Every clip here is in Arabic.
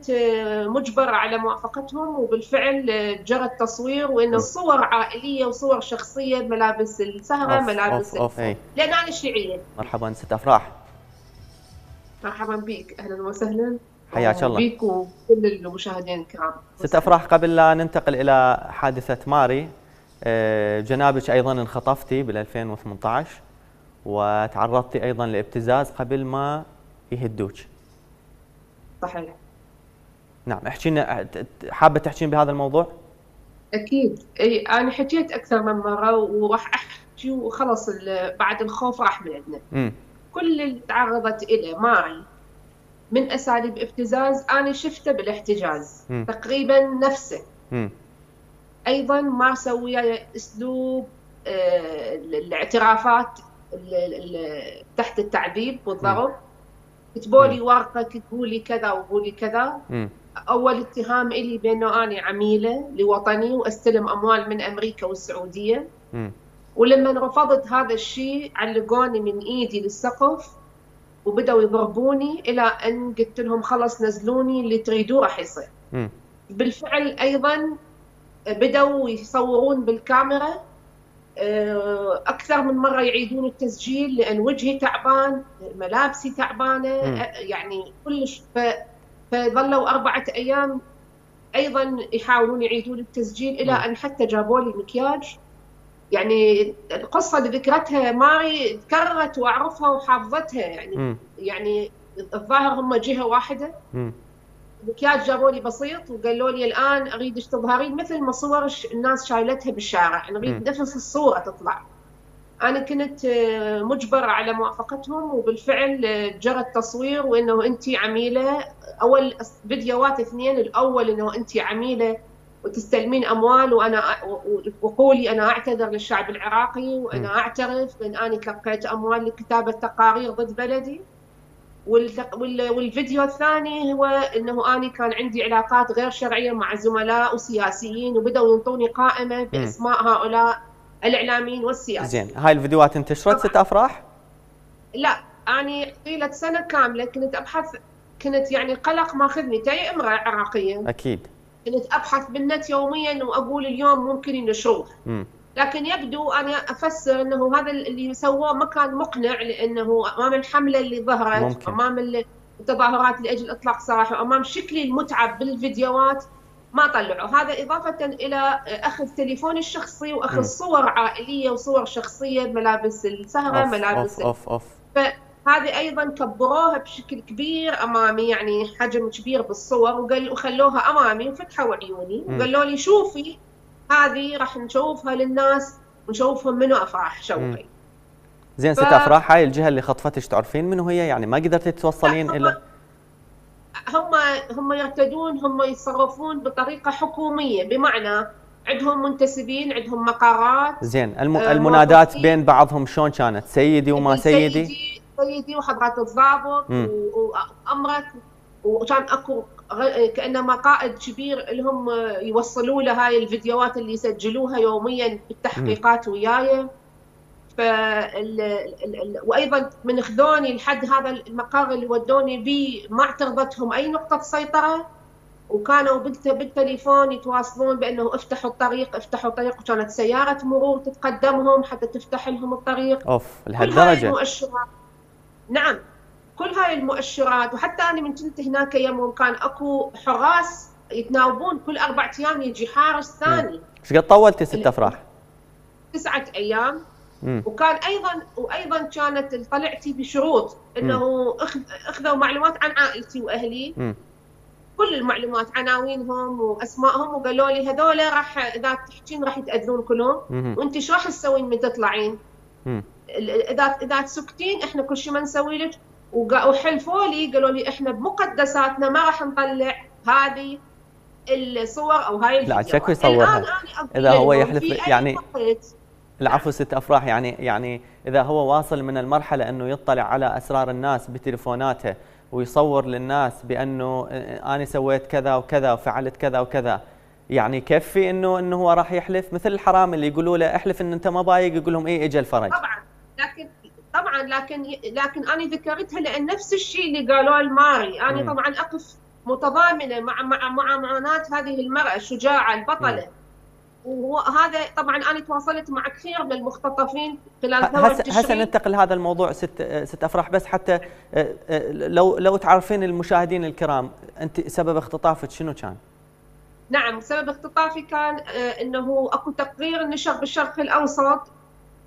كنت مجبرة على موافقتهم، وبالفعل جرى التصوير، وإنه صور عائلية وصور شخصية، ملابس السهرة، اوف ملابس اوف اوف. اي لأن أنا شيعية. مرحبا ست افراح، مرحبا بك، أهلا وسهلا، حياك الله. وبيك وكل المشاهدين الكرام. ست افراح، قبل لا ننتقل الى حادثة ماري، جنابك ايضا انخطفتي بال 2018 وتعرضتي ايضا لابتزاز قبل ما يهدوك. صحيح. نعم، احكي لنا، حابه تحكين بهذا الموضوع؟ أكيد، أي أنا حكيت أكثر من مرة وراح أحكي، وخلص بعد الخوف راح من عندنا. كل اللي تعرضت إليه ماري من أساليب ابتزاز أنا شفته بالاحتجاز تقريبا نفسه. أيضا مارسوا وياي أسلوب الاعترافات تحت التعذيب والضرب. كتبوا لي ورقة كتبوا لي كذا وقولي كذا. أول اتهام إلي بأنه أنا عميلة لوطني وأستلم أموال من أمريكا والسعودية. ولما رفضت هذا الشيء علقوني من إيدي للسقف وبدأوا يضربوني إلى أن قلت لهم خلص نزلوني، اللي تريدوه راح يصير. بالفعل أيضا بدأوا يصورون بالكاميرا أكثر من مرة، يعيدون التسجيل لأن وجهي تعبان، ملابسي تعبانة، يعني كلش. فظلوا 4 أيام أيضا يحاولون يعيدون التسجيل إلى أن حتى جابوا لي مكياج. يعني القصة اللي ذكرتها ماري تكررت وأعرفها وحافظتها، يعني الظاهر هم جهة واحدة. مكياج جابوا لي بسيط وقالوا لي الآن أريدك تظهرين مثل ما صور الناس شايلتها بالشارع، نريد نفس الصورة تطلع. أنا كنت مجبرة على موافقتهم، وبالفعل جرى التصوير، وإنه أنت عميلة. أول فيديوهات 2، الأول إنه أنت عميلة وتستلمين أموال، وقولي أنا أعتذر للشعب العراقي وأنا أعترف بأن أنا تلقيت أموال لكتابة تقارير ضد بلدي. والفيديو الثاني هو إنه أنا كان عندي علاقات غير شرعية مع زملاء وسياسيين، وبدأوا ينطوني قائمة بأسماء هؤلاء الإعلاميين والسياسيين. زين، هاي الفيديوهات انتشرت ست أفراح؟ لا، أنا طيلة سنة كاملة كنت أبحث، كنت يعني قلق ماخذني، تاي امرأة عراقية أكيد. كنت أبحث بالنت يوميا وأقول اليوم ممكن ينشروه. لكن يبدو أنا أفسر أنه هذا اللي سووه ما كان مقنع، لأنه أمام الحملة اللي ظهرت ممكن. أمام التظاهرات لأجل إطلاق سراح، وأمام شكلي المتعب بالفيديوهات ما طلعوا. هذا إضافة إلى أخذ تليفوني الشخصي وأخذ صور عائلية وصور شخصية، ملابس السهرة، ملابس فهذه أيضا كبروها بشكل كبير أمامي، يعني حجم كبير بالصور، وخلوها أمامي وفتحوا عيوني وقالوا لي شوفي هذه راح نشوفها للناس ونشوفهم منو أفراح شوقي. زين ست أفراح، هاي الجهة اللي خطفتش تعرفين منو هي؟ يعني ما قدرتي توصلين إلى؟ هم يرتدون، هم يتصرفون بطريقة حكومية، بمعنى عندهم منتسبين، عندهم مقرات. زين، المنادات بين بعضهم شلون كانت؟ سيدي وما سيدي؟ سيدي وحضرات الضابط وأمرك، وكان أكو كأنما قائد كبير لهم يوصلوا له هاي الفيديوهات اللي يسجلوها يوميا بالتحقيقات وياي. وأيضا من أخذوني لحد هذا المقر اللي ودوني بيه ما اعترضتهم أي نقطة سيطرة، وكانوا بالتليفون يتواصلون بأنه افتحوا الطريق افتحوا الطريق، وكانت سيارة مرور تتقدمهم حتى تفتح لهم الطريق. أوف، لهالدرجة؟ نعم، كل هاي المؤشرات. وحتى أنا من كنت هناك يوم كان أكو حراس يتناوبون، كل 4 أيام يجي حارس ثاني. ايش قد طولتي ست أفراح؟ 9 أيام. وكان أيضا كانت طلعتي بشروط أنه أخذوا معلومات عن عائلتي وأهلي، كل المعلومات، عناوينهم وأسمائهم، وقالوا لي هذول راح إذا تحكين راح يتأذون كلهم، وأنت شو راح تسوين من تطلعين؟ إذا تسكتين إحنا كل شيء ما نسوي لك. وحلفوا لي قالوا لي إحنا بمقدساتنا ما راح نطلع هذه الصور أو هاي الفيديوهات. لا شكو يصورها إذا هو يحلف يعني. العفو ست أفراح، يعني إذا هو واصل من المرحلة أنه يطلع على أسرار الناس بتليفوناته ويصور للناس بأنه أنا سويت كذا وكذا وفعلت كذا وكذا، يعني كفي أنه هو راح يحلف مثل الحرام اللي يقولوا له احلف أن أنت ما بايق، يقول لهم إيه إجا الفرج. لكن أنا ذكرتها لأن نفس الشيء اللي قالوه الماري. أنا طبعا أقف متضامنه مع معاناه هذه المراه الشجاعه البطله. وهذا طبعا انا تواصلت مع كثير من المختطفين خلال ثوره تشرين. هسه ننتقل هذا الموضوع ست افراح، بس حتى لو تعرفين المشاهدين الكرام، انت سبب اختطافك شنو كان؟ نعم، سبب اختطافي كان انه اكو تقرير نشر بالشرق الاوسط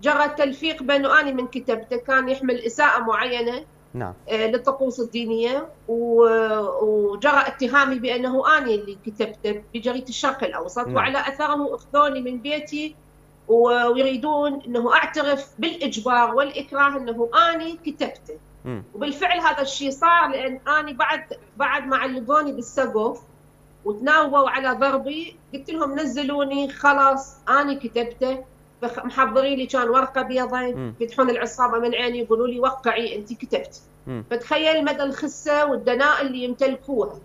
جرى التلفيق بانه اني من كتبته، كان يحمل اساءه معينه نعم للطقوس الدينيه، وجرى اتهامي بانه اني اللي كتبته بجريده الشرق الاوسط. نعم. وعلى اثره اخذوني من بيتي ويريدون انه اعترف بالاجبار والاكراه انه اني كتبته. وبالفعل هذا الشيء صار، لان اني بعد ما علقوني بالسقف وتناوبوا على ضربي قلت لهم نزلوني خلاص اني كتبته. محضرين لي كان ورقه بيضاء، يفتحون العصابه من عيني يقولوا لي وقعي انت كتبت. فتخيل مدى الخسه والدناء اللي يمتلكوها.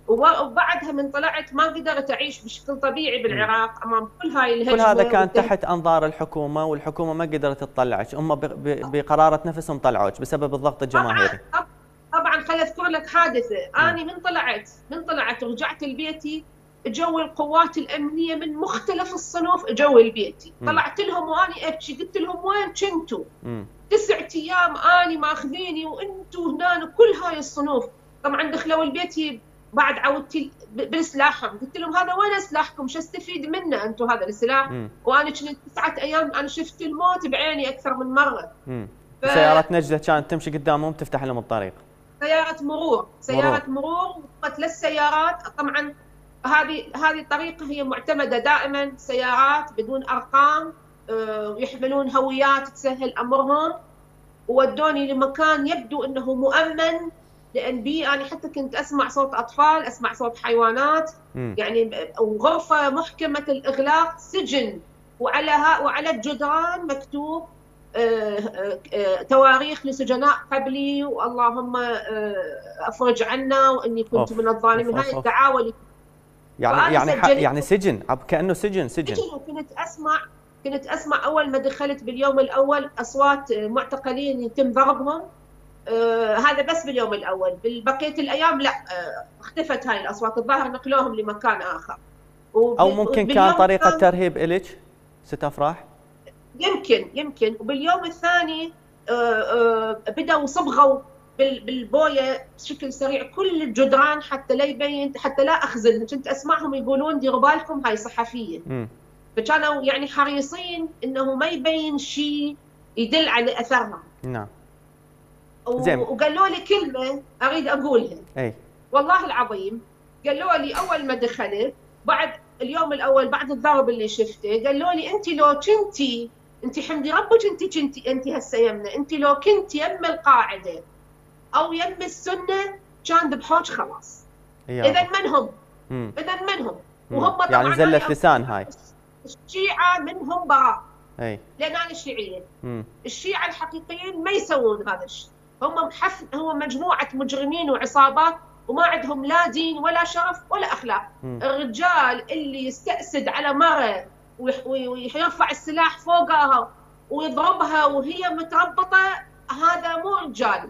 وبعدها من طلعت ما قدرت اعيش بشكل طبيعي بالعراق امام كل هاي الهجمه. كل هذا كان تحت انظار الحكومه، والحكومه ما قدرت تطلعك، هم بقراره نفسهم طلعوك بسبب الضغط الجماهيري. طبعا خليني اذكر لك حادثه. اني من طلعت ورجعت لبيتي، جو القوات الامنيه من مختلف الصنوف اجوا لبيتي. طلعت لهم واني ابكي، قلت لهم وين كنتوا؟ 9 ايام اني ماخذيني وانتوا هنا كل هاي الصنوف. طبعا دخلوا لبيتي بعد عودتي بسلاحهم، قلت لهم هذا وين سلاحكم؟ شو استفيد منه انتم هذا السلاح؟ وانا كنت 9 ايام انا شفت الموت بعيني اكثر من مره. سيارات نجده كانت تمشي قدامهم تفتح لهم الطريق. سياره مرور 3 سيارات. طبعا هذه الطريقه هي معتمده دائما، سيارات بدون ارقام يحملون هويات تسهل امرهم، وودوني لمكان يبدو انه مؤمن، لان انا حتى كنت اسمع صوت اطفال، اسمع صوت حيوانات، يعني وغرفه محكمه الاغلاق، سجن، وعلى الجدران مكتوب تواريخ لسجناء قبلي، واللهم افرج عنا واني كنت من الظالمين. هاي الدعاوى يعني سجن، كانه سجن. كنت اسمع اول ما دخلت باليوم الاول اصوات معتقلين يتم ضربهم. هذا بس باليوم الاول، بقيه الايام لا، اختفت هاي الاصوات، الظاهر نقلوهم لمكان اخر. او ممكن كان طريقه ترهيب الك ست افراح؟ يمكن. وباليوم الثاني بدأوا صبغوا بالبويه بشكل سريع كل الجدران حتى لا يبين، حتى لا اخزن. كنت اسمعهم يقولون ديروا بالكم هاي صحفيه. فكانوا يعني حريصين انه ما يبين شيء يدل على اثرها. نعم. وقالوا لي كلمه اريد اقولها. اي والله العظيم، قالوا لي اول ما دخلت بعد اليوم الاول بعد الضرب اللي شفته، قالوا لي انت لو كنتي، انت حمدي ربك انت هسه يمنا، انت لو كنت يم القاعده او يم السنه كان ذبحوك خلاص. اذا من هم؟ وهم طبعا يعني زله لسان هاي. الشيعه منهم براء. اي لان انا شيعيه. الشيعه الحقيقيين ما يسوون هذا الشيء، هم مجموعه مجرمين وعصابات، وما عندهم لا دين ولا شرف ولا اخلاق. الرجال اللي يستأسد على مرة ويرفع السلاح فوقها ويضربها وهي متربطه، هذا مو رجال.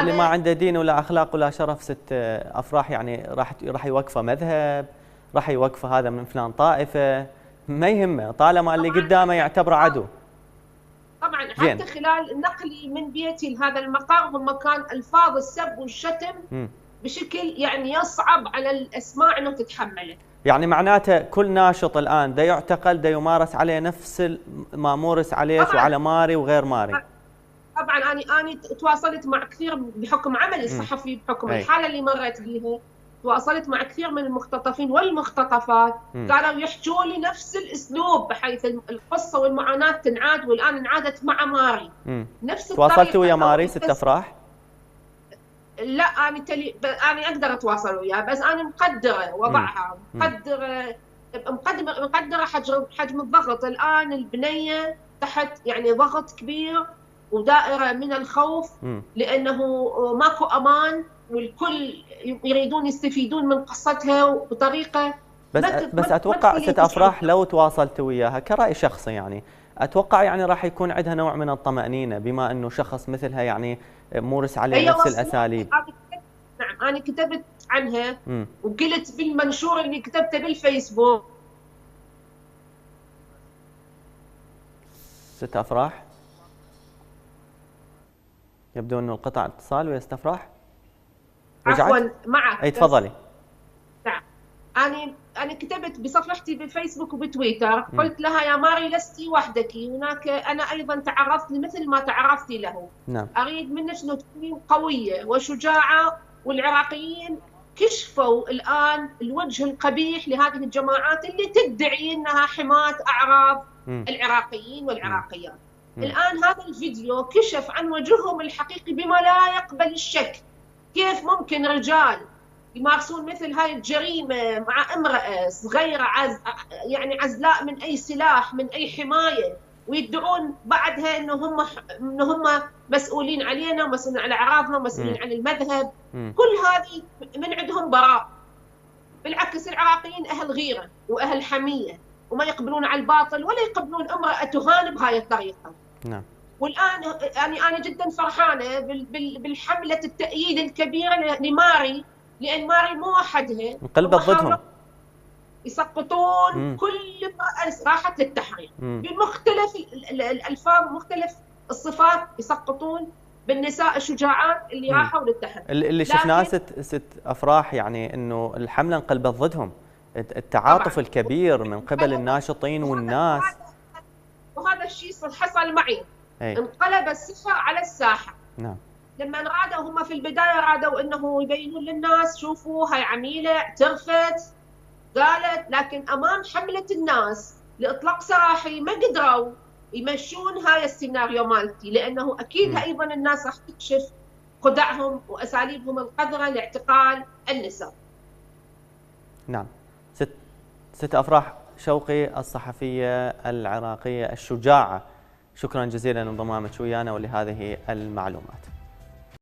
اللي ما عنده دين ولا اخلاق ولا شرف ست افراح، يعني راح يوقفه مذهب، راح يوقفه هذا من فلان طائفه، ما يهمه طالما اللي قدامه يعتبره عدو. طبعا حتى خلال نقلي من بيتي لهذا المقر هم كان الفاظ السب والشتم بشكل يعني يصعب على الاسماع انه تتحمله. يعني معناته كل ناشط الان دا يعتقل دا يمارس عليه نفس ما مورس عليك وعلى ماري وغير ماري. طبعا انا تواصلت مع كثير بحكم عملي الصحفي، بحكم الحاله اللي مريت بيها، تواصلت مع كثير من المختطفين والمختطفات، كانوا يحجوا لي نفس الاسلوب، بحيث القصه والمعاناه تنعاد، والان انعادت مع ماري. نفس الطريقه. تواصلت ويا ماري ست افراح؟ لا انا اقدر اتواصل وياها، بس انا مقدره وضعها، مقدره حجم الضغط. الان البنيه تحت يعني ضغط كبير ودائره من الخوف، لانه ماكو امان، والكل يريدون يستفيدون من قصتها بطريقه بس اتوقع ست افراح لو تواصلت وياها كرأي شخصي، يعني اتوقع يعني راح يكون عندها نوع من الطمأنينة، بما انه شخص مثلها يعني مورس عليه نفس الاساليب. نعم انا كتبت عنها وقلت بالمنشور اللي كتبته بالفيسبوك. 6 أفراح يبدو انه انقطع اتصال ويا ست أفراح. عفوا معك. اي تفضلي. نعم انا كتبت بصفحتي بالفيسبوك وبتويتر، قلت لها يا ماري لستي وحدك، هناك انا ايضا تعرضت مثل ما تعرضتي له. نعم. اريد منك انه تكونين قويه وشجاعه، والعراقيين كشفوا الان الوجه القبيح لهذه الجماعات اللي تدعي انها حماة اعراض العراقيين والعراقيات. الان هذا الفيديو كشف عن وجههم الحقيقي بما لا يقبل الشك. كيف ممكن رجال يمارسون مثل هاي الجريمه مع امراه صغيره يعني عزلاء من اي سلاح من اي حمايه، ويدعون بعدها انه هم مسؤولين علينا ومسؤولين على اعراضنا ومسؤولين عن المذهب. كل هذه من عندهم براء. بالعكس العراقيين اهل غيره واهل حميه وما يقبلون على الباطل ولا يقبلون امراه تهان بهاي الطريقه. نعم. والان يعني انا جدا فرحانه بالحمله التأييد الكبيره لماري، لان ماري مو وحدها، انقلبت ضدهم، يسقطون كل امرأة راحت للتحرير بمختلف الالفاظ ومختلف الصفات، يسقطون بالنساء الشجاعات اللي راحوا للتحرير. اللي شفناه ست أفراح يعني انه الحمله انقلبت ضدهم، التعاطف طبعاً الكبير من قبل الناشطين والناس. وهذا الشيء حصل معي. انقلب السحر على الساحه. نعم. لما رادوا هم في البدايه رادوا انه يبينون للناس شوفوا هاي عميله اعترفت قالت، لكن امام حمله الناس لاطلاق سراحي ما قدروا يمشون هاي السيناريو مالتي، لانه اكيد ايضا الناس راح تكشف خدعهم واساليبهم القذره لاعتقال النساء. نعم. ست أفراح شوقي الصحفيه العراقيه الشجاعه، شكرا جزيلا لانضمامك ويانا ولهذه المعلومات.